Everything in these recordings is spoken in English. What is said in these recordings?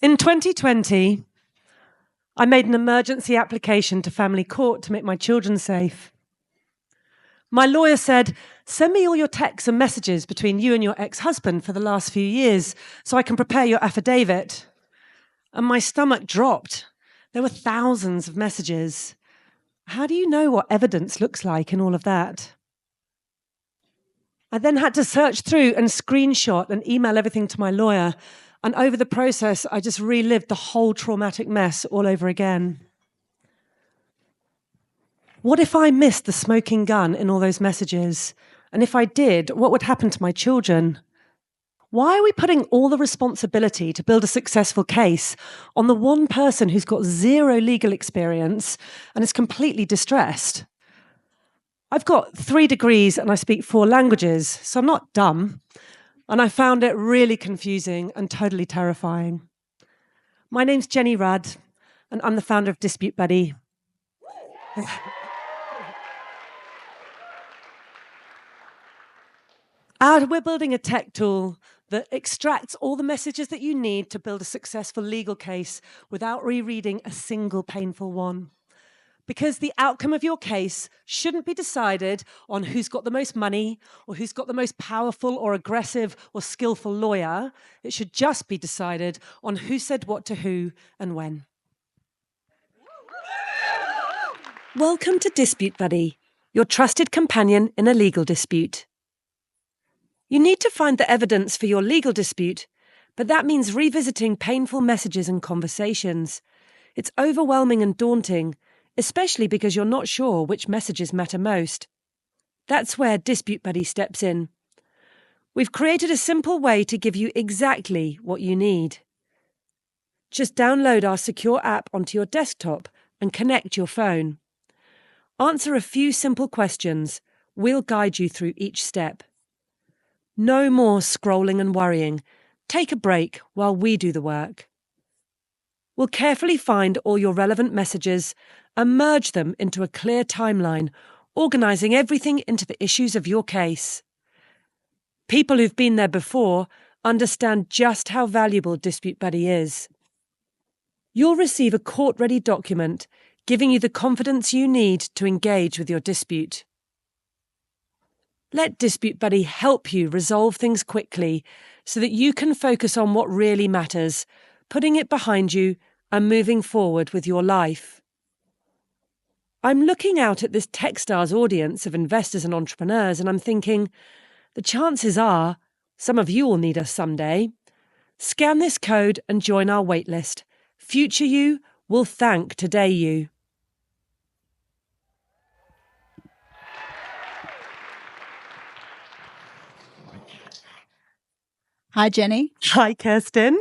In 2020, I made an emergency application to family court to make my children safe. My lawyer said, send me all your texts and messages between you and your ex-husband for the last few years so I can prepare your affidavit. And my stomach dropped. There were thousands of messages. How do you know what evidence looks like in all of that? I then had to search through and screenshot and email everything to my lawyer. And over the process, I just relived the whole traumatic mess all over again. What if I missed the smoking gun in all those messages? And if I did, what would happen to my children? Why are we putting all the responsibility to build a successful case on the one person who's got zero legal experience and is completely distressed? I've got 3 degrees and I speak 4 languages, so I'm not dumb. And I found it really confusing and totally terrifying. My name's Jenny Rudd, and I'm the founder of Dispute Buddy. We're building a tech tool that extracts all the messages that you need to build a successful legal case without rereading a single painful one. Because the outcome of your case shouldn't be decided on who's got the most money or who's got the most powerful or aggressive or skillful lawyer. It should just be decided on who said what to who and when. Welcome to Dispute Buddy, your trusted companion in a legal dispute. You need to find the evidence for your legal dispute, but that means revisiting painful messages and conversations. It's overwhelming and daunting, especially because you're not sure which messages matter most. That's where Dispute Buddy steps in. We've created a simple way to give you exactly what you need. Just download our secure app onto your desktop and connect your phone. Answer a few simple questions. We'll guide you through each step. No more scrolling and worrying. Take a break while we do the work. We'll carefully find all your relevant messages and merge them into a clear timeline, organising everything into the issues of your case. People who've been there before understand just how valuable Dispute Buddy is. You'll receive a court-ready document giving you the confidence you need to engage with your dispute. Let Dispute Buddy help you resolve things quickly so that you can focus on what really matters, putting it behind you and moving forward with your life. I'm looking out at this Techstars audience of investors and entrepreneurs and I'm thinking, the chances are some of you will need us someday. Scan this code and join our waitlist. Future you will thank today you. Hi, Jenny. Hi, Kirstin.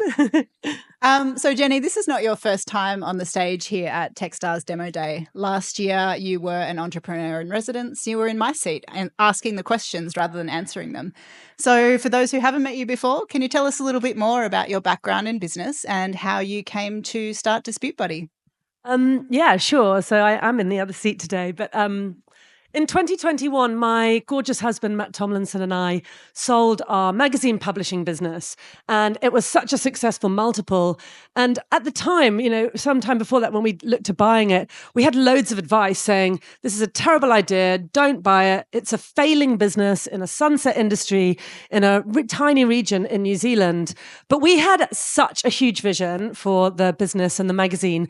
So, Jenny, this is not your first time on the stage here at Techstars Demo Day. Last year, you were an entrepreneur in residence. You were in my seat and asking the questions rather than answering them. So, for those who haven't met you before, can you tell us a little bit more about your background in business and how you came to start Dispute Buddy? Yeah, sure. So I am in the other seat today, but in 2021, my gorgeous husband, Matt Tomlinson, and I sold our magazine publishing business. And it was such a successful multiple. And at the time, sometime before that, when we looked at buying it, we had loads of advice saying, this is a terrible idea. Don't buy it. It's a failing business in a sunset industry in a tiny region in New Zealand. But we had such a huge vision for the business and the magazine.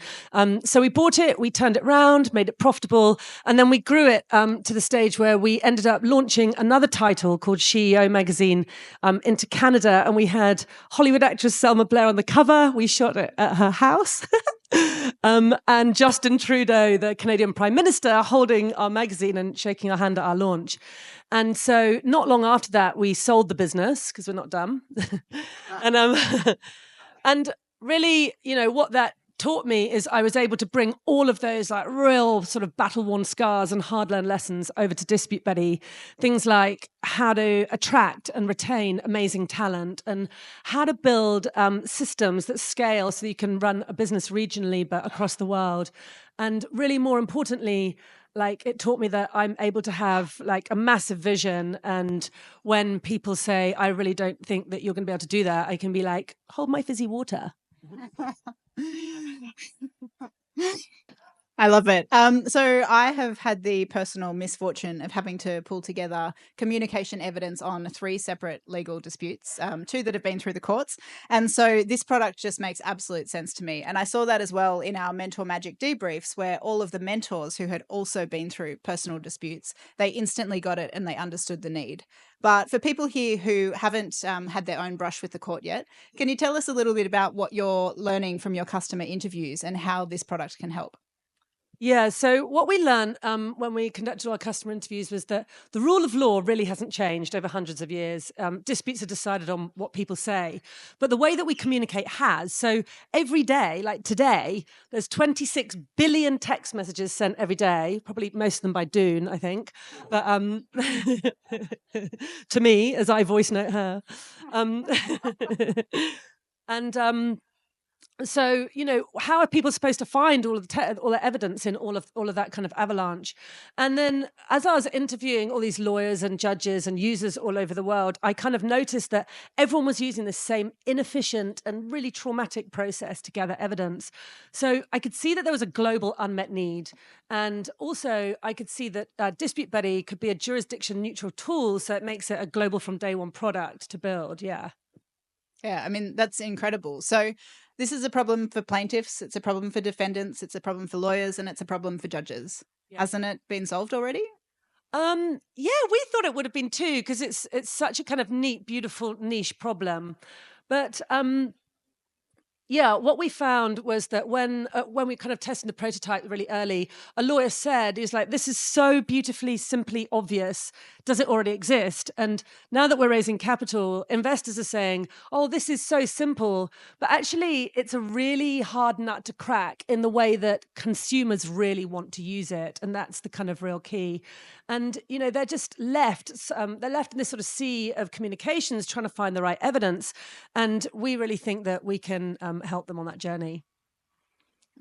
So we bought it, we turned it around, made it profitable, and then we grew it to the stage where we ended up launching another title called CEO Magazine into Canada. And we had Hollywood actress Selma Blair on the cover. We shot it at her house. And Justin Trudeau, the Canadian Prime Minister, holding our magazine and shaking our hand at our launch. And so not long after that, we sold the business because we're not dumb. And really, what that taught me is I was able to bring all of those real sort of battle-worn scars and hard-learned lessons over to Dispute Buddy. Things like how to attract and retain amazing talent and how to build systems that scale so that you can run a business regionally but across the world. And really more importantly, it taught me that I'm able to have a massive vision. And when people say, I really don't think that you're going to be able to do that, I can be like, hold my fizzy water. I love it. So I have had the personal misfortune of having to pull together communication evidence on 3 separate legal disputes, 2 that have been through the courts. And so this product just makes absolute sense to me. And I saw that as well in our Mentor Magic debriefs, where all of the mentors who had also been through personal disputes, they instantly got it and they understood the need. But for people here who haven't had their own brush with the court yet, can you tell us a little bit about what you're learning from your customer interviews and how this product can help? Yeah, so what we learned when we conducted our customer interviews was that the rule of law really hasn't changed over hundreds of years. Disputes are decided on what people say, but the way that we communicate has. So every day, like today, there's 26 billion text messages sent every day, probably most of them by Dune, I think, but to me, as I voice note her. And so, how are people supposed to find all the evidence in all of that kind of avalanche? And then, as I was interviewing all these lawyers and judges and users all over the world, I kind of noticed that everyone was using the same inefficient and really traumatic process to gather evidence. So I could see that there was a global unmet need, and also I could see that Dispute Buddy could be a jurisdiction-neutral tool, so it makes it a global from day one product to build. Yeah. Yeah, I mean, that's incredible. So this is a problem for plaintiffs, it's a problem for defendants, it's a problem for lawyers, and it's a problem for judges. Yeah. Hasn't it been solved already? Yeah, we thought it would have been too, because it's such a kind of neat, beautiful niche problem. But yeah, what we found was that when we kind of tested the prototype really early, a lawyer said, he's like, this is so beautifully, simply obvious. Does it already exist? And now that we're raising capital, investors are saying, oh, this is so simple. But actually, it's a really hard nut to crack in the way that consumers really want to use it. And that's the kind of real key. And, they're just left. They're left in this sort of sea of communications trying to find the right evidence. And we really think that we can help them on that journey.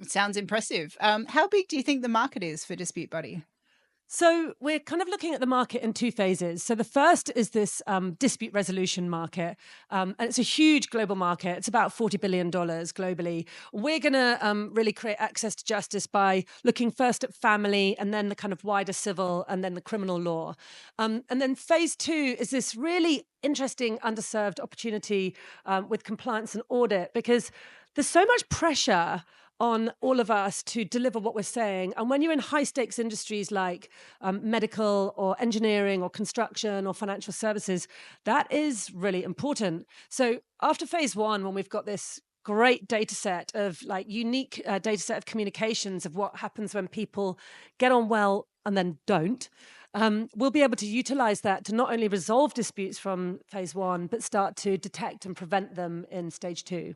It sounds impressive. How big do you think the market is for Dispute Buddy? So we're kind of looking at the market in 2 phases. So the first is this dispute resolution market. And it's a huge global market. It's about $40 billion globally. We're going to really create access to justice by looking first at family and then the kind of wider civil and then the criminal law. And then phase 2 is this really interesting underserved opportunity with compliance and audit, because there's so much pressure on all of us to deliver what we're saying. And when you're in high stakes industries like medical or engineering or construction or financial services, that is really important. So after phase 1, when we've got this great data set of unique data set of communications of what happens when people get on well and then don't, we'll be able to utilize that to not only resolve disputes from phase 1, but start to detect and prevent them in stage 2.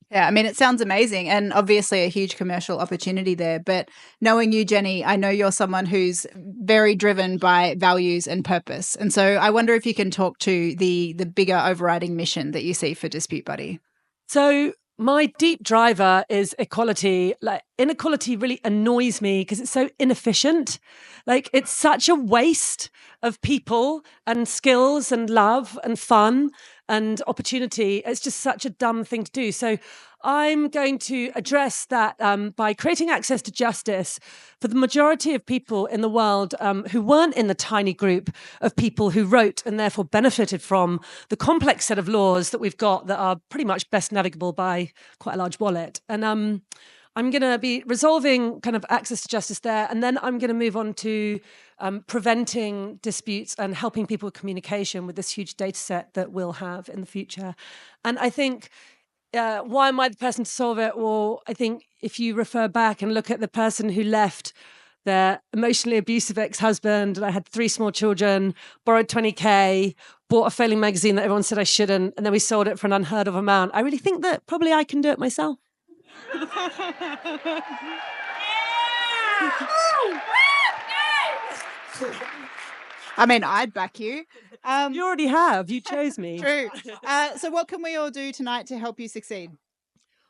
Yeah, I mean, it sounds amazing and obviously a huge commercial opportunity there. But knowing you, Jenny, I know you're someone who's very driven by values and purpose. And so I wonder if you can talk to the bigger overriding mission that you see for Dispute Buddy. So my deep driver is equality. Like, inequality really annoys me because it's so inefficient. Like, it's such a waste of people and skills and love and fun and opportunity. It's just such a dumb thing to do. So I'm going to address that by creating access to justice for the majority of people in the world who weren't in the tiny group of people who wrote and therefore benefited from the complex set of laws that we've got that are pretty much best navigable by quite a large wallet. And I'm going to be resolving kind of access to justice there. And then I'm going to move on to preventing disputes and helping people with communication with this huge data set that we'll have in the future. And I think, why am I the person to solve it? Well, I think if you refer back and look at the person who left their emotionally abusive ex-husband, and I had 3 small children, borrowed 20K, bought a failing magazine that everyone said I shouldn't, and then we sold it for an unheard of amount. I really think that probably I can do it myself. I mean, I'd back you. You already have. You chose me. True. So what can we all do tonight to help you succeed?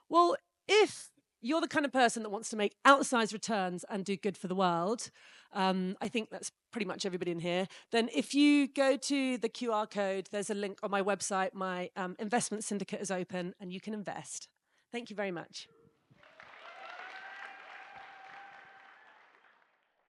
Well, if you're the kind of person that wants to make outsized returns and do good for the world, I think that's pretty much everybody in here, then if you go to the QR code, there's a link on my website. My investment syndicate is open and you can invest. Thank you very much.